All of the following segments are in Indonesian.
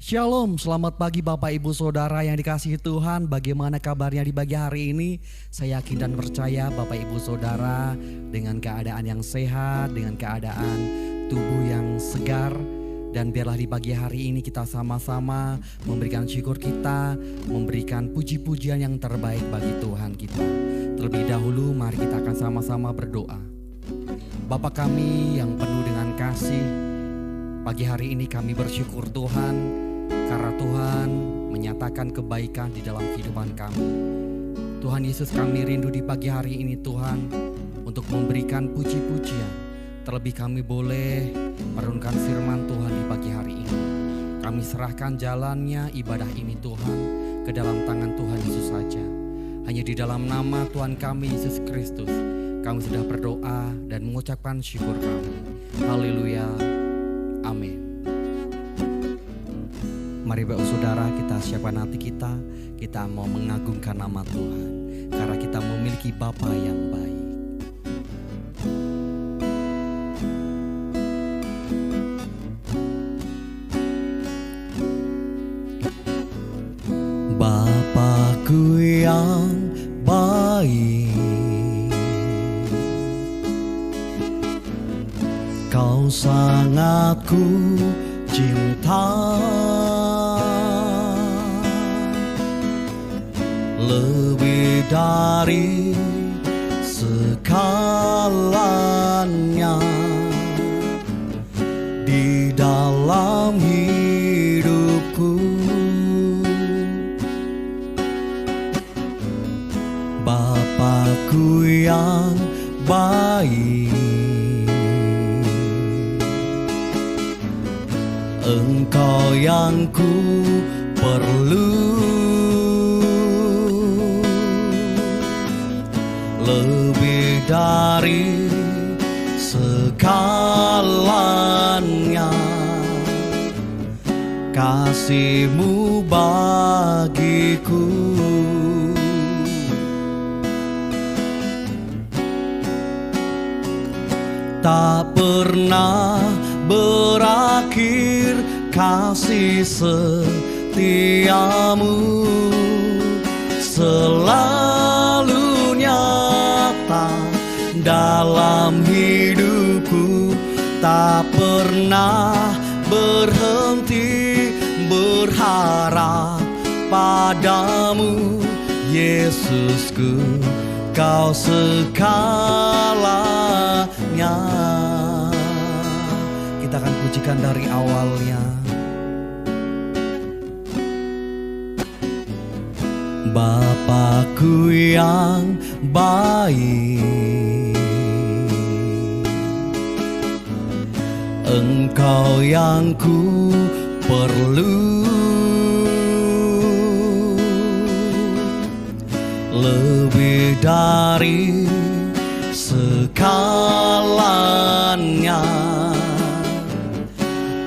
Shalom, selamat pagi Bapak Ibu Saudara yang dikasihi Tuhan. Bagaimana kabarnya di pagi hari ini? Saya yakin dan percaya Bapak Ibu Saudara dengan keadaan yang sehat, dengan keadaan tubuh yang segar. Dan biarlah di pagi hari ini kita sama-sama memberikan syukur kita, memberikan puji-pujian yang terbaik bagi Tuhan kita. Terlebih dahulu mari kita akan sama-sama berdoa. Bapa kami yang penuh dengan kasih, pagi hari ini kami bersyukur Tuhan karena Tuhan menyatakan kebaikan di dalam kehidupan kami. Tuhan Yesus, kami rindu di pagi hari ini Tuhan untuk memberikan puji-pujian. Terlebih kami boleh merenungkan firman Tuhan di pagi hari ini. Kami serahkan jalannya ibadah ini Tuhan ke dalam tangan Tuhan Yesus saja. Hanya di dalam nama Tuhan kami Yesus Kristus kami sudah berdoa dan mengucapkan syukur kami. Haleluya. Amin. Mari Bapak Saudara, kita siapkan hati kita mau mengagungkan nama Tuhan karena kita memiliki Bapa yang baik. Bapakku yang baik, Kau sangat ku cinta, lebih dari segalanya di dalam hidupku. Bapakku yang baik, Engkau yang ku perlu, lebih dari segalanya, kasih-Mu bagiku. Tak pernah berakhir kasih setiamu, selalu nyata dalam hidupku. Tak pernah berhenti berharap padamu, Yesusku, Kau segalanya. Kita akan pujikan dari awalnya. Bapakku yang baik, Engkau yang ku perlu, lebih dari segalanya,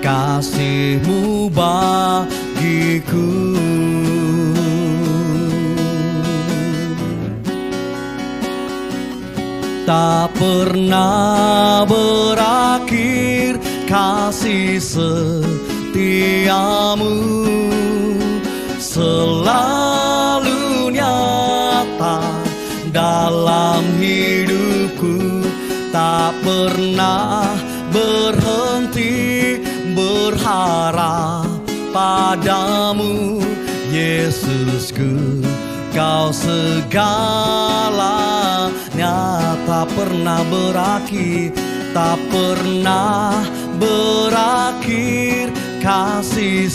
kasih-Mu bagiku. Tak pernah berakhir kasih setiamu, selalu nyata dalam hidupku. Tak pernah berhenti berharap padamu, Yesusku, Kau segalanya. Tak pernah berakhir, tak pernah berakhir kasih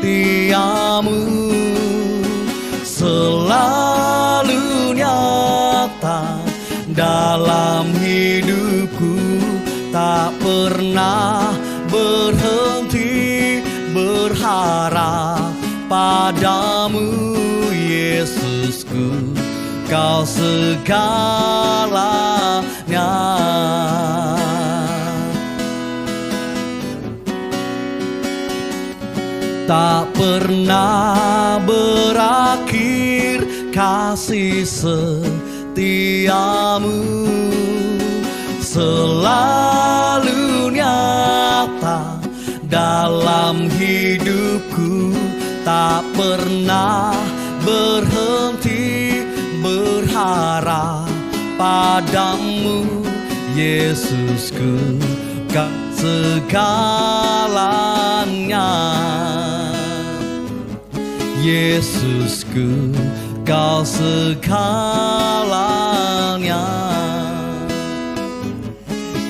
setiamu, selalu nyata dalam hidupku. Tak pernah berhenti berharap padamu, Yesusku, Kau segalanya. Tak pernah berakhir kasih setiamu, selalu nyata dalam hidup. tak pernah berhenti berharap padamu, Yesusku, kau segalanya. Yesusku, kau segalanya.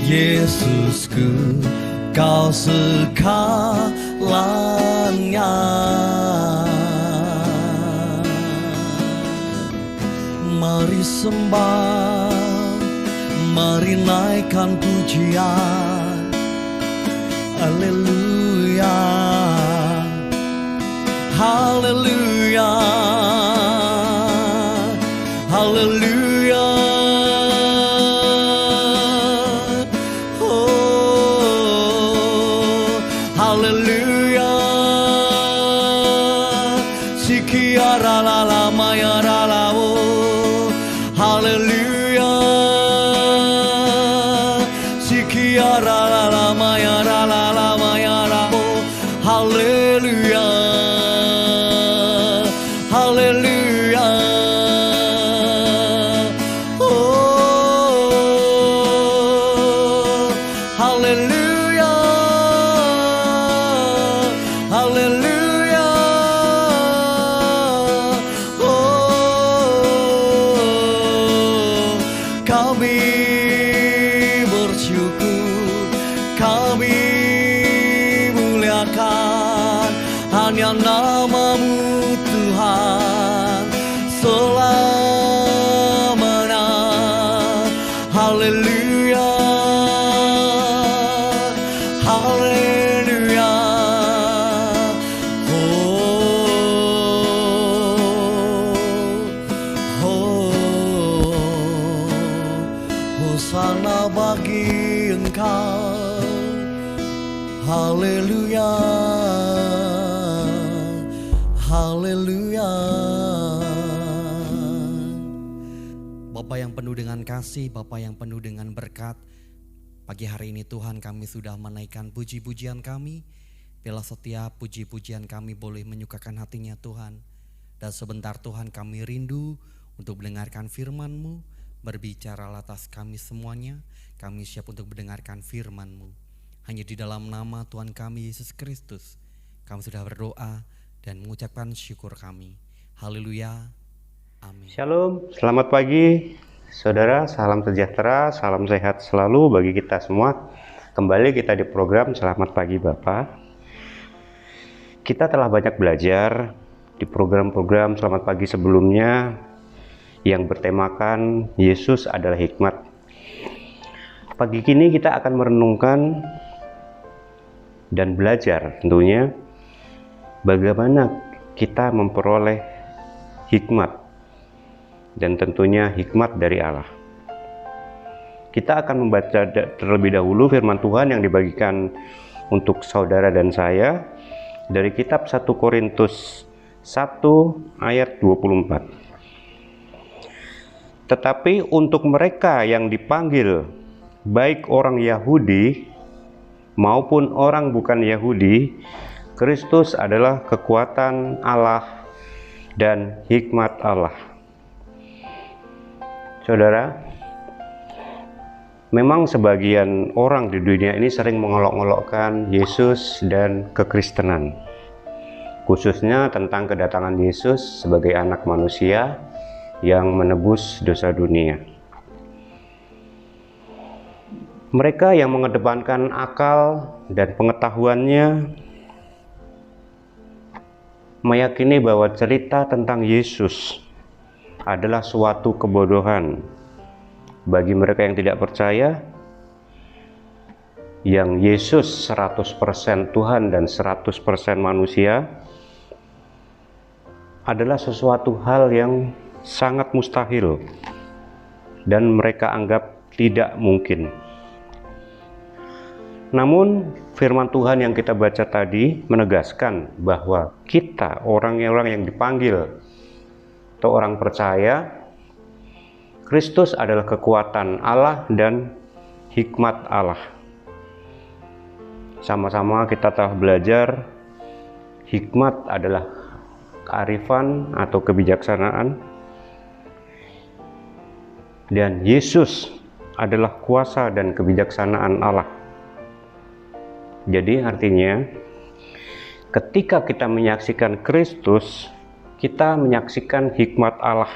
Yesusku, kau segalanya. Mari sembah, mari naikkan pujian. Haleluya, haleluya, haleluya. Oh, haleluya. Sikiara la la maya la la oh. Haleluya. Sikiara la la maya la la maya la oh. Haleluya. Haleluya. Oh, haleluya. Haleluya. Oh, kami bersyukur, kami muliakan hanya nama-Mu Tuhan selamanya. Haleluya, haleluya. Hosana bagi Engkau. Haleluya, haleluya. Bapa yang penuh dengan kasih, Bapa yang penuh dengan berkat, pagi hari ini Tuhan kami sudah menaikkan puji-pujian kami. Bila setiap puji-pujian kami boleh menyukakan hatinya Tuhan. Dan sebentar Tuhan kami rindu untuk mendengarkan firman-Mu. Berbicara atas kami semuanya, kami siap untuk mendengarkan firman-Mu. Hanya di dalam nama Tuhan kami Yesus Kristus, kami sudah berdoa dan mengucapkan syukur kami. Haleluya, amin. Shalom, selamat pagi saudara, salam sejahtera, salam sehat selalu bagi kita semua. Kembali kita di program Selamat Pagi Bapak. Kita telah banyak belajar di program-program Selamat Pagi sebelumnya yang bertemakan Yesus adalah hikmat. Pagi ini kita akan merenungkan dan belajar tentunya bagaimana kita memperoleh hikmat, dan tentunya hikmat dari Allah. Kita akan membaca terlebih dahulu firman Tuhan yang dibagikan untuk saudara dan saya dari kitab 1 Korintus 1 ayat 24. Tetapi untuk mereka yang dipanggil, baik orang Yahudi maupun orang bukan Yahudi, Kristus adalah kekuatan Allah dan hikmat Allah. Saudara, memang sebagian orang di dunia ini sering mengolok-olokkan Yesus dan kekristenan, khususnya tentang kedatangan Yesus sebagai anak manusia yang menebus dosa dunia. Mereka yang mengedepankan akal dan pengetahuannya meyakini bahwa cerita tentang Yesus adalah suatu kebodohan bagi mereka yang tidak percaya, yang Yesus 100% Tuhan dan 100% manusia adalah sesuatu hal yang sangat mustahil dan mereka anggap tidak mungkin. Namun firman Tuhan yang kita baca tadi menegaskan bahwa kita orang-orang yang dipanggil atau orang percaya, Kristus adalah kekuatan Allah dan hikmat Allah. Sama-sama kita telah belajar hikmat adalah kearifan atau kebijaksanaan, dan Yesus adalah kuasa dan kebijaksanaan Allah. Jadi artinya ketika kita menyaksikan Kristus, kita menyaksikan hikmat Allah,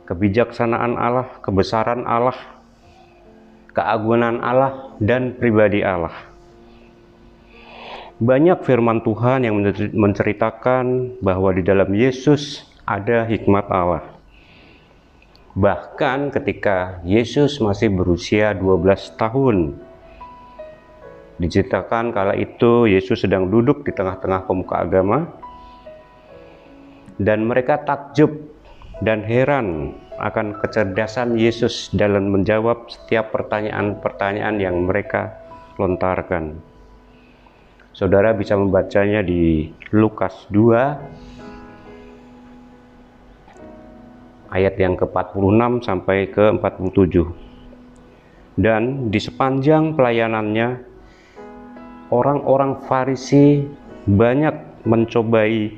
kebijaksanaan Allah, kebesaran Allah, keagungan Allah, dan pribadi Allah. Banyak firman Tuhan yang menceritakan bahwa di dalam Yesus ada hikmat Allah. Bahkan ketika Yesus masih berusia 12 tahun, diceritakan kala itu Yesus sedang duduk di tengah-tengah pemuka agama, dan mereka takjub dan heran akan kecerdasan Yesus dalam menjawab setiap pertanyaan-pertanyaan yang mereka lontarkan. Saudara bisa membacanya di Lukas 2 ayat yang ke-46 sampai ke-47. Dan di sepanjang pelayanannya, orang-orang Farisi banyak mencobai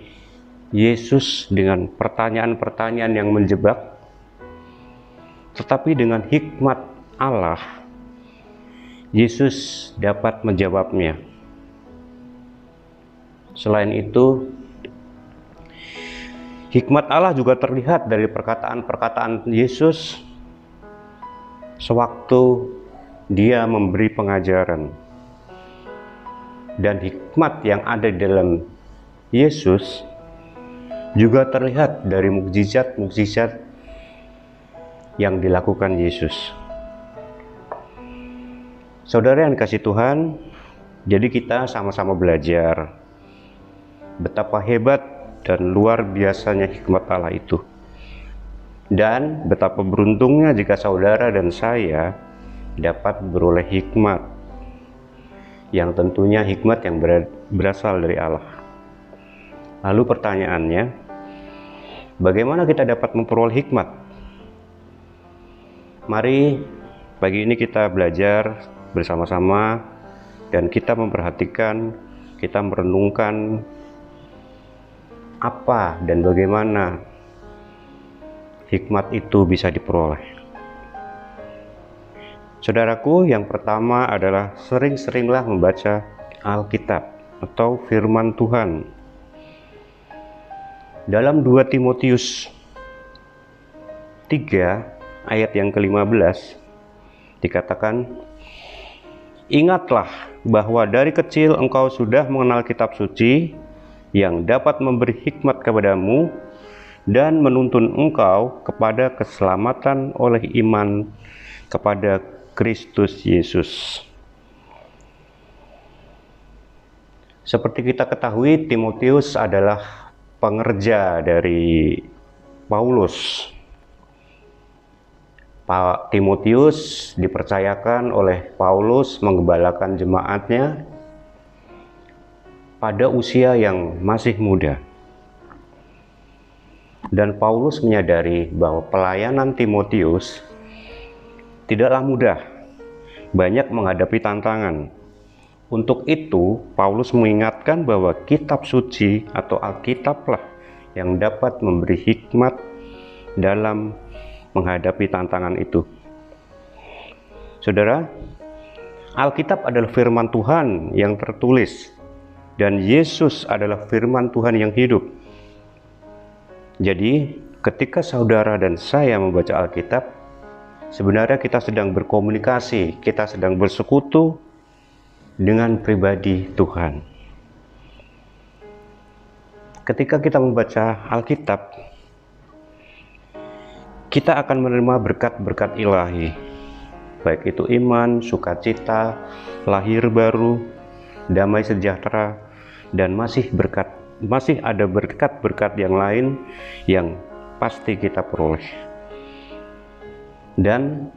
Yesus dengan pertanyaan-pertanyaan yang menjebak, tetapi dengan hikmat Allah, Yesus dapat menjawabnya. Selain itu, hikmat Allah juga terlihat dari perkataan-perkataan Yesus sewaktu dia memberi pengajaran. Dan hikmat yang ada di dalam Yesus juga terlihat dari mukjizat-mukjizat yang dilakukan Yesus. Saudara yang dikasihi Tuhan, jadi kita sama-sama belajar betapa hebat dan luar biasanya hikmat Allah itu. Dan betapa beruntungnya jika saudara dan saya dapat beroleh hikmat, yang tentunya hikmat yang berasal dari Allah. Lalu pertanyaannya, bagaimana kita dapat memperoleh hikmat? Mari pagi ini kita belajar bersama-sama dan kita memperhatikan, kita merenungkan apa dan bagaimana hikmat itu bisa diperoleh. Saudaraku, yang pertama adalah sering-seringlah membaca Alkitab atau firman Tuhan. Dalam 2 Timotius 3 ayat yang ke-15 dikatakan, "Ingatlah bahwa dari kecil engkau sudah mengenal kitab suci yang dapat memberi hikmat kepadamu dan menuntun engkau kepada keselamatan oleh iman kepada Kristus Yesus." Seperti kita ketahui, Timotius adalah pengerja dari Paulus. Pak Timotius dipercayakan oleh Paulus menggembalakan jemaatnya pada usia yang masih muda. Dan Paulus menyadari bahwa pelayanan Timotius tidaklah mudah, banyak menghadapi tantangan. Untuk itu, Paulus mengingatkan bahwa kitab suci atau Alkitablah yang dapat memberi hikmat dalam menghadapi tantangan itu. Saudara, Alkitab adalah firman Tuhan yang tertulis, dan Yesus adalah firman Tuhan yang hidup. Jadi, ketika saudara dan saya membaca Alkitab, sebenarnya kita sedang berkomunikasi, kita sedang bersekutu dengan pribadi Tuhan. Ketika kita membaca Alkitab, kita akan menerima berkat-berkat ilahi, baik itu iman, sukacita, lahir baru, damai sejahtera, dan masih ada berkat-berkat yang lain yang pasti kita peroleh. Dan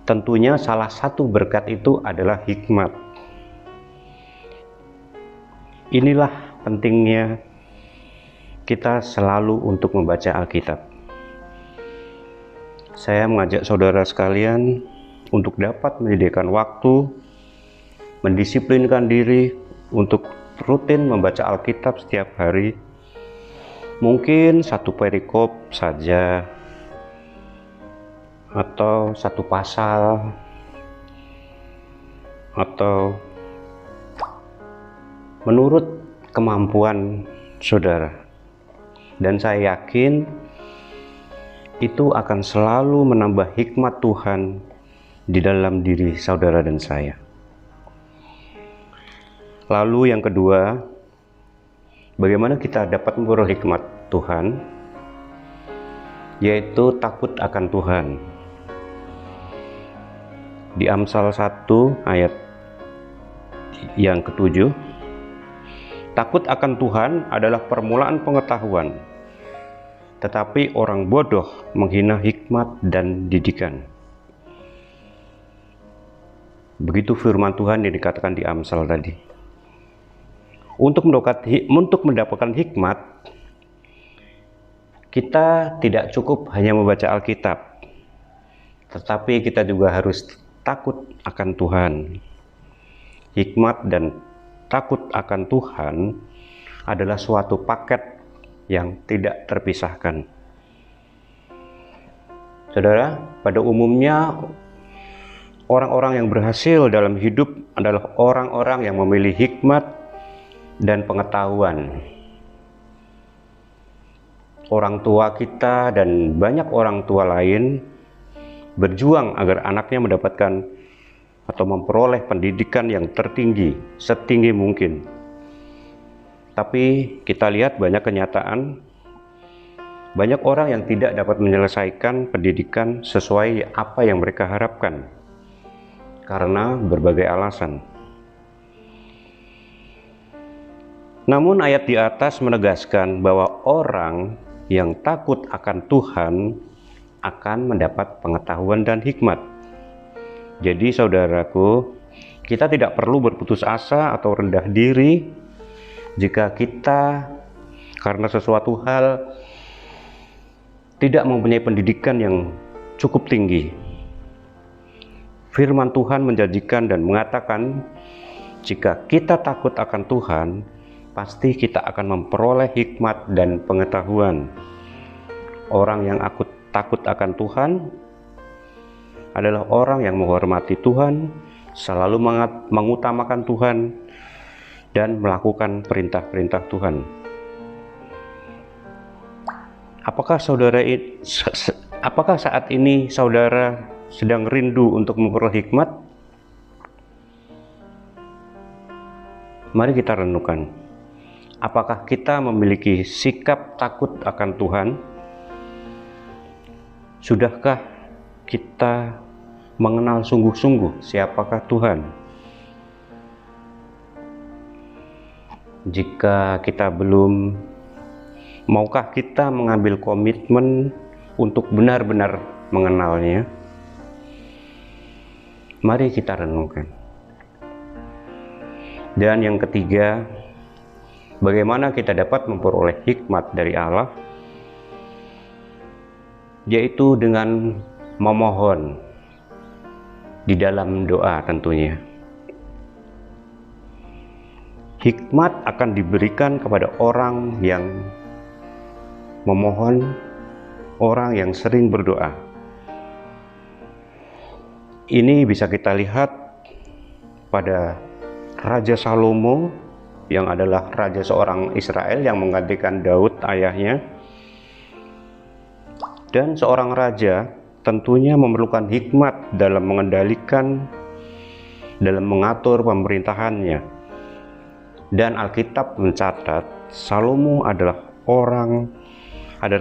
tentunya salah satu berkat itu adalah hikmat. Inilah pentingnya kita selalu untuk membaca Alkitab. Saya mengajak saudara sekalian untuk dapat menyediakan waktu, mendisiplinkan diri untuk rutin membaca Alkitab setiap hari, Mungkin satu perikop saja, atau satu pasal, atau menurut kemampuan saudara. Dan saya yakin itu akan selalu menambah hikmat Tuhan di dalam diri saudara dan saya. Lalu yang kedua, bagaimana kita dapat memperoleh hikmat Tuhan? Yaitu takut akan Tuhan. Di Amsal 1 ayat yang ke-7, takut akan Tuhan adalah permulaan pengetahuan, tetapi orang bodoh menghina hikmat dan didikan. Begitu firman Tuhan yang dikatakan di Amsal tadi. Untuk mendapatkan hikmat, kita tidak cukup hanya membaca Alkitab, tetapi kita juga harus takut akan Tuhan. Hikmat dan takut akan Tuhan adalah suatu paket yang tidak terpisahkan. Saudara, pada umumnya orang-orang yang berhasil dalam hidup adalah orang-orang yang memilih hikmat dan pengetahuan. Orang tua kita dan banyak orang tua lain berjuang agar anaknya mendapatkan atau memperoleh pendidikan yang tertinggi, setinggi mungkin. Tapi kita lihat banyak kenyataan, banyak orang yang tidak dapat menyelesaikan pendidikan sesuai apa yang mereka harapkan karena berbagai alasan. Namun ayat di atas menegaskan bahwa orang yang takut akan Tuhan akan mendapat pengetahuan dan hikmat. Jadi saudaraku, kita tidak perlu berputus asa atau rendah diri jika kita karena sesuatu hal tidak mempunyai pendidikan yang cukup tinggi. Firman Tuhan menjanjikan dan mengatakan, jika kita takut akan Tuhan, pasti kita akan memperoleh hikmat dan pengetahuan. Orang yang takut akan Tuhan adalah orang yang menghormati Tuhan, selalu mengutamakan Tuhan, dan melakukan perintah-perintah Tuhan. Apakah saat ini saudara sedang rindu untuk memperoleh hikmat? Mari kita renungkan. Apakah kita memiliki sikap takut akan Tuhan? Sudahkah kita mengenal sungguh-sungguh siapakah Tuhan? Jika kita belum, maukah kita mengambil komitmen untuk benar-benar mengenalnya? Mari kita renungkan. Dan yang ketiga, bagaimana kita dapat memperoleh hikmat dari Allah? Yaitu dengan memohon di dalam doa tentunya. Hikmat akan diberikan kepada orang yang memohon, orang yang sering berdoa. Ini bisa kita lihat pada Raja Salomo yang adalah raja seorang Israel yang menggantikan Daud ayahnya. Dan seorang raja tentunya memerlukan hikmat dalam mengendalikan, dalam mengatur pemerintahannya. Dan Alkitab mencatat Salomo adalah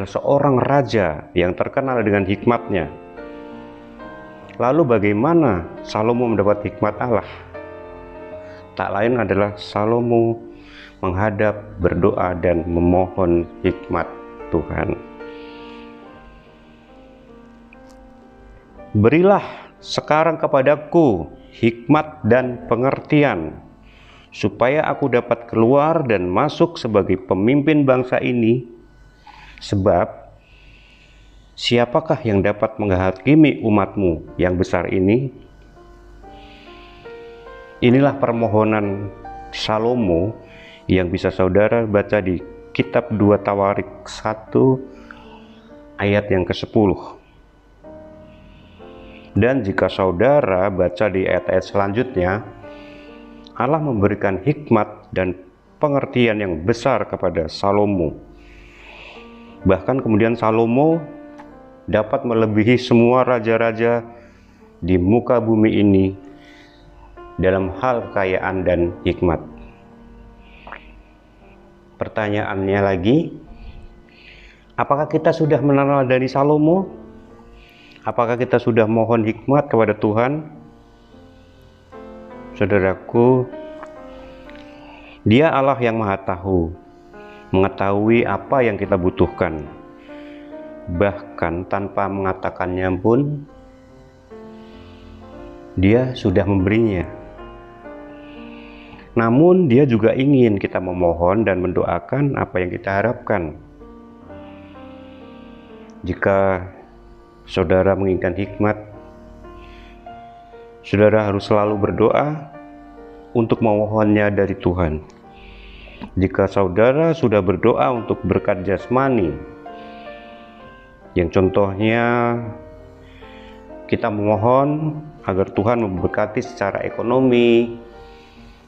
seorang raja yang terkenal dengan hikmatnya. Lalu bagaimana Salomo mendapat hikmat Allah? Tak lain adalah Salomo menghadap, berdoa, dan memohon hikmat Tuhan. Berilah sekarang kepadaku hikmat dan pengertian, supaya aku dapat keluar dan masuk sebagai pemimpin bangsa ini. Sebab siapakah yang dapat menghakimi umatmu yang besar ini? Inilah permohonan Salomo yang bisa saudara baca di kitab 2 Tawarik 1 ayat yang ke-10. Dan jika saudara baca di ayat-ayat selanjutnya, Allah memberikan hikmat dan pengertian yang besar kepada Salomo. Bahkan kemudian Salomo dapat melebihi semua raja-raja di muka bumi ini dalam hal kekayaan dan hikmat. Pertanyaannya lagi, apakah kita sudah mengenal dari Salomo? Apakah kita sudah mohon hikmat kepada Tuhan? Saudaraku, Dia Allah yang Maha Tahu, mengetahui apa yang kita butuhkan. Bahkan tanpa mengatakannya pun, Dia sudah memberinya. Namun Dia juga ingin kita memohon dan mendoakan apa yang kita harapkan. Jika saudara menginginkan hikmat, saudara harus selalu berdoa untuk memohonnya dari Tuhan. Jika saudara sudah berdoa untuk berkat jasmani, yang contohnya kita memohon agar Tuhan memberkati secara ekonomi,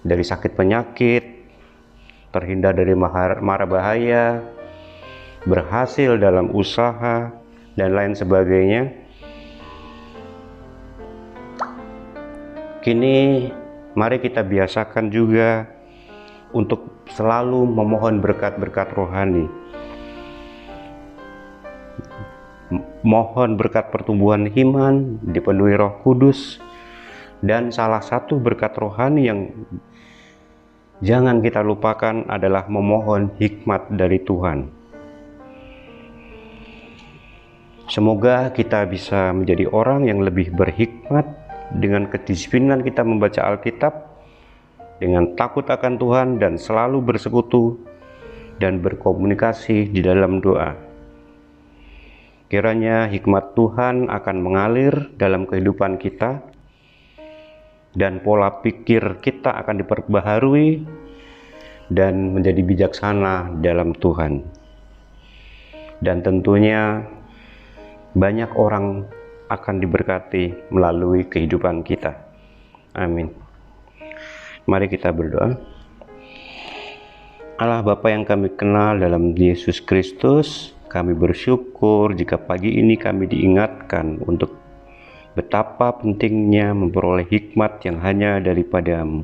dari sakit penyakit, terhindar dari mara bahaya, berhasil dalam usaha, dan lain sebagainya. Kini mari kita biasakan juga untuk selalu memohon berkat-berkat rohani. Mohon berkat pertumbuhan iman, dipenuhi Roh Kudus, dan salah satu berkat rohani yang jangan kita lupakan adalah memohon hikmat dari Tuhan. Semoga kita bisa menjadi orang yang lebih berhikmat dengan kedisiplinan kita membaca Alkitab, dengan takut akan Tuhan dan selalu bersekutu dan berkomunikasi di dalam doa. Kiranya hikmat Tuhan akan mengalir dalam kehidupan kita, dan pola pikir kita akan diperbaharui dan menjadi bijaksana dalam Tuhan. Dan tentunya banyak orang akan diberkati melalui kehidupan kita. Amin. Mari kita berdoa. Allah Bapa yang kami kenal dalam Yesus Kristus, kami bersyukur jika pagi ini kami diingatkan untuk betapa pentingnya memperoleh hikmat yang hanya daripada-Mu.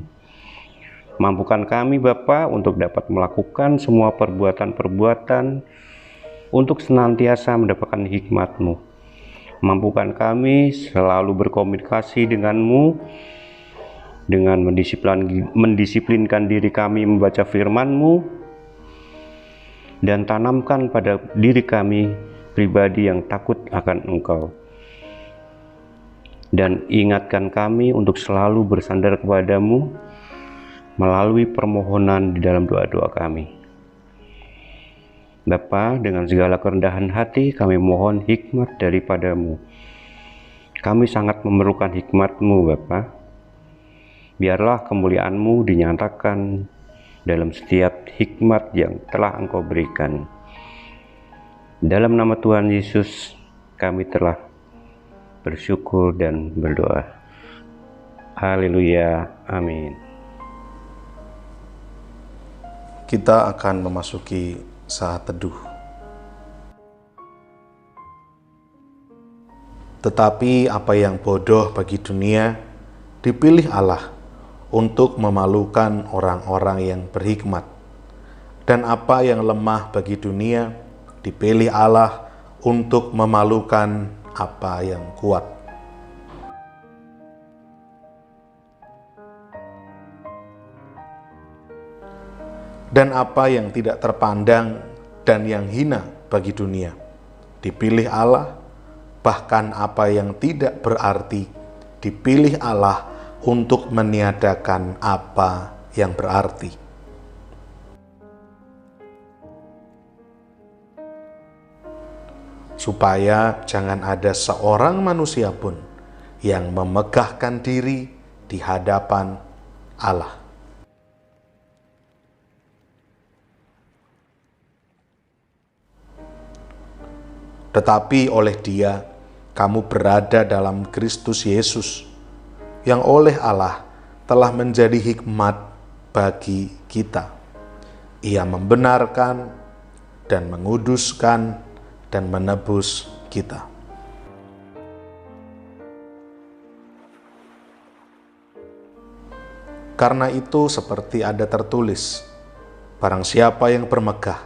Mampukan kami Bapa untuk dapat melakukan semua perbuatan-perbuatan untuk senantiasa mendapatkan hikmat-Mu. Mampukan kami selalu berkomunikasi dengan-Mu, dengan mendisiplinkan diri kami membaca firman-Mu, dan tanamkan pada diri kami pribadi yang takut akan Engkau. Dan ingatkan kami untuk selalu bersandar kepada-Mu melalui permohonan di dalam doa-doa kami. Bapa, dengan segala kerendahan hati kami mohon hikmat daripada-Mu. Kami sangat memerlukan hikmat-Mu Bapa. Biarlah kemuliaan-Mu dinyatakan dalam setiap hikmat yang telah Engkau berikan. Dalam nama Tuhan Yesus kami telah bersyukur dan berdoa. Haleluya. Amin. Kita akan memasuki saat teduh. Tetapi apa yang bodoh bagi dunia dipilih Allah untuk memalukan orang-orang yang berhikmat, dan apa yang lemah bagi dunia dipilih Allah untuk memalukan apa yang kuat. Dan apa yang tidak terpandang dan yang hina bagi dunia dipilih Allah, bahkan apa yang tidak berarti dipilih Allah untuk meniadakan apa yang berarti. Supaya jangan ada seorang manusia pun yang memegahkan diri di hadapan Allah. tetapi oleh Dia kamu berada dalam Kristus Yesus, yang oleh Allah telah menjadi hikmat bagi kita. Ia membenarkan dan menguduskan dan menebus kita. Karena itu seperti ada tertulis, barang siapa yang bermegah,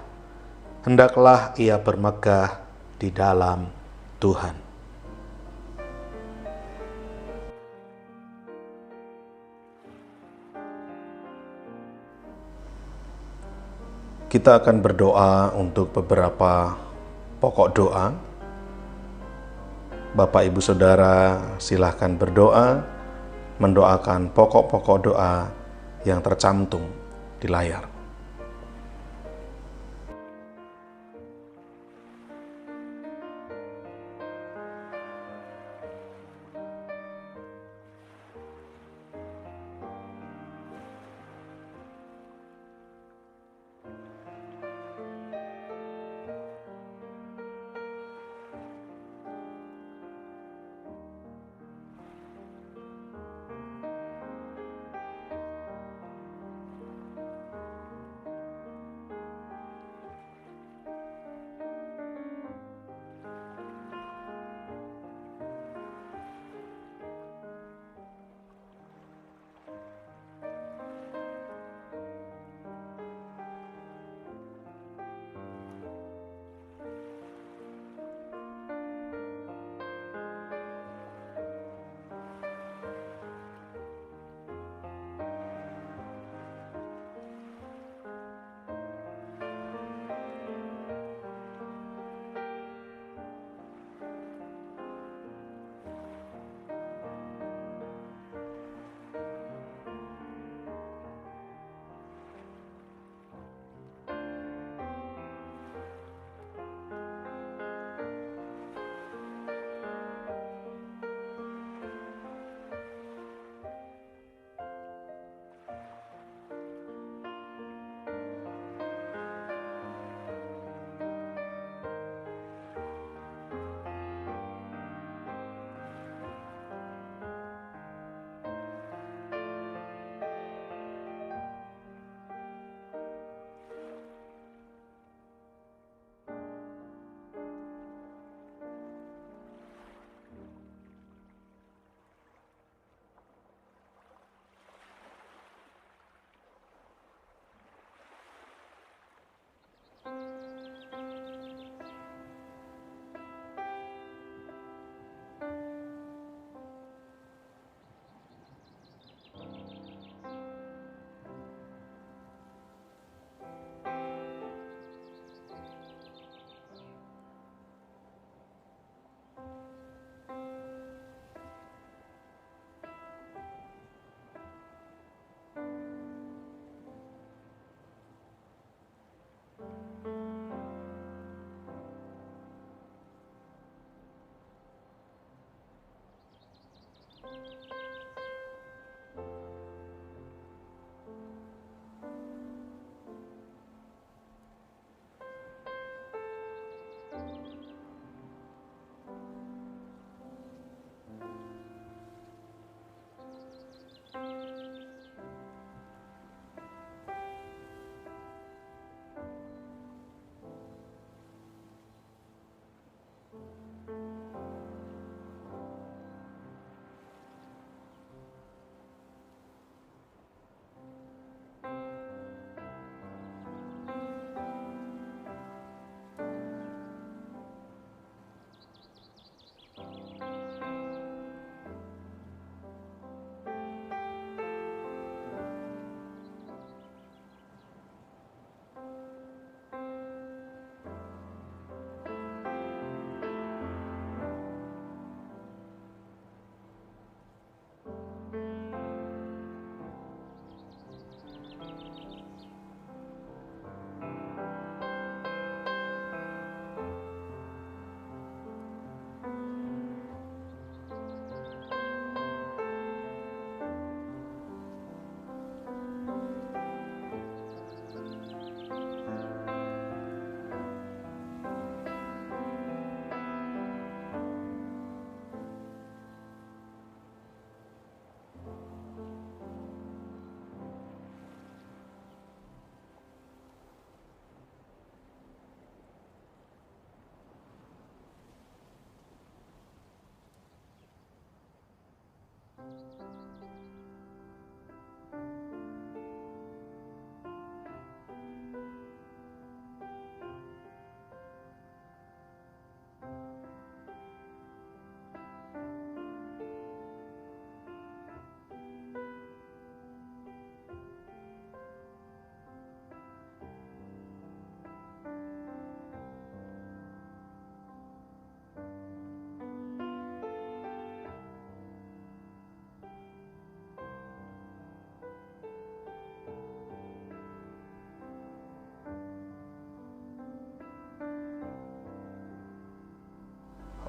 hendaklah ia bermegah di dalam Tuhan. Kita akan berdoa untuk beberapa pokok doa. Bapak, Ibu, Saudara, silahkan berdoa, mendoakan pokok-pokok doa yang tercantum di layar.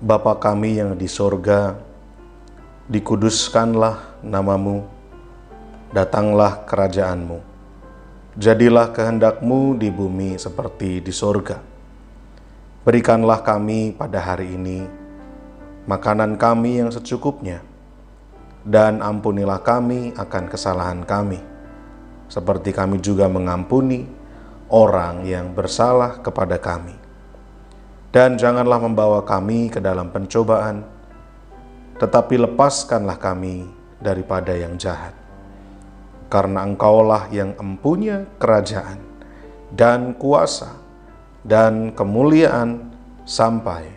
Bapa kami yang di sorga, dikuduskanlah namamu, datanglah kerajaanmu, jadilah kehendakmu di bumi seperti di sorga. Berikanlah kami pada hari ini makanan kami yang secukupnya, dan ampunilah kami akan kesalahan kami, seperti kami juga mengampuni orang yang bersalah kepada kami. Dan janganlah membawa kami ke dalam pencobaan, tetapi lepaskanlah kami daripada yang jahat. Karena Engkaulah yang empunya kerajaan dan kuasa dan kemuliaan sampai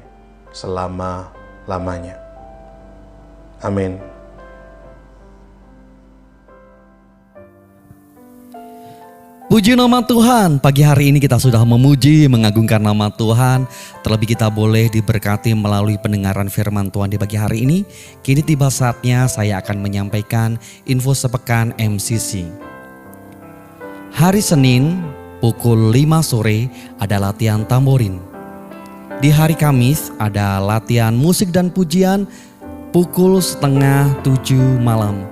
selama-lamanya. Amin. Puji nama Tuhan, pagi hari ini kita sudah memuji, mengagungkan nama Tuhan. Terlebih kita boleh diberkati melalui pendengaran firman Tuhan di pagi hari ini. Kini tiba saatnya saya akan menyampaikan info sepekan MCC. Hari Senin pukul 5 sore ada latihan tamborin. Di hari Kamis ada latihan musik dan pujian pukul 6:30 malam.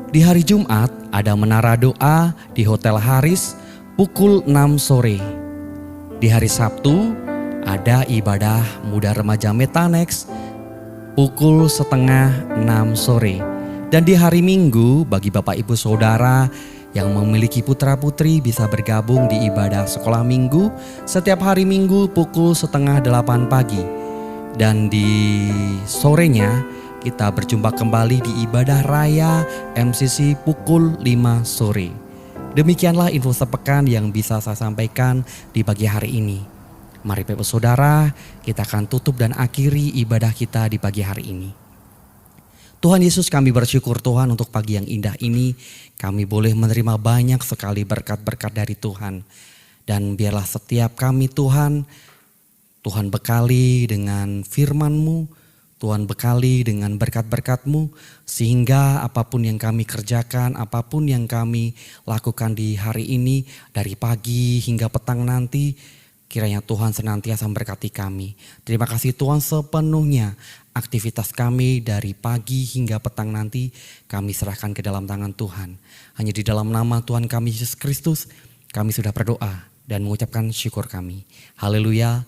Di hari Jumat ada menara doa di Hotel Haris pukul 6 sore. Di hari Sabtu ada ibadah muda remaja Metanex pukul 5:30 sore. Dan di hari Minggu bagi Bapak Ibu Saudara yang memiliki putra-putri bisa bergabung di ibadah sekolah minggu setiap hari Minggu pukul 7:30 pagi. Dan di sorenya kita berjumpa kembali di ibadah raya MCC pukul 5 sore. Demikianlah info sepekan yang bisa saya sampaikan di pagi hari ini. Mari Bapak Saudara, kita akan tutup dan akhiri ibadah kita di pagi hari ini. Tuhan Yesus, kami bersyukur Tuhan untuk pagi yang indah ini. Kami boleh menerima banyak sekali berkat-berkat dari Tuhan. Dan biarlah setiap kami Tuhan bekali dengan firman-Mu, Tuhan bekali dengan berkat-berkat-Mu, sehingga apapun yang kami kerjakan, apapun yang kami lakukan di hari ini, dari pagi hingga petang nanti, kiranya Tuhan senantiasa memberkati kami. Terima kasih Tuhan, sepenuhnya aktivitas kami dari pagi hingga petang nanti kami serahkan ke dalam tangan Tuhan. Hanya di dalam nama Tuhan kami Yesus Kristus, kami sudah berdoa dan mengucapkan syukur kami. Haleluya.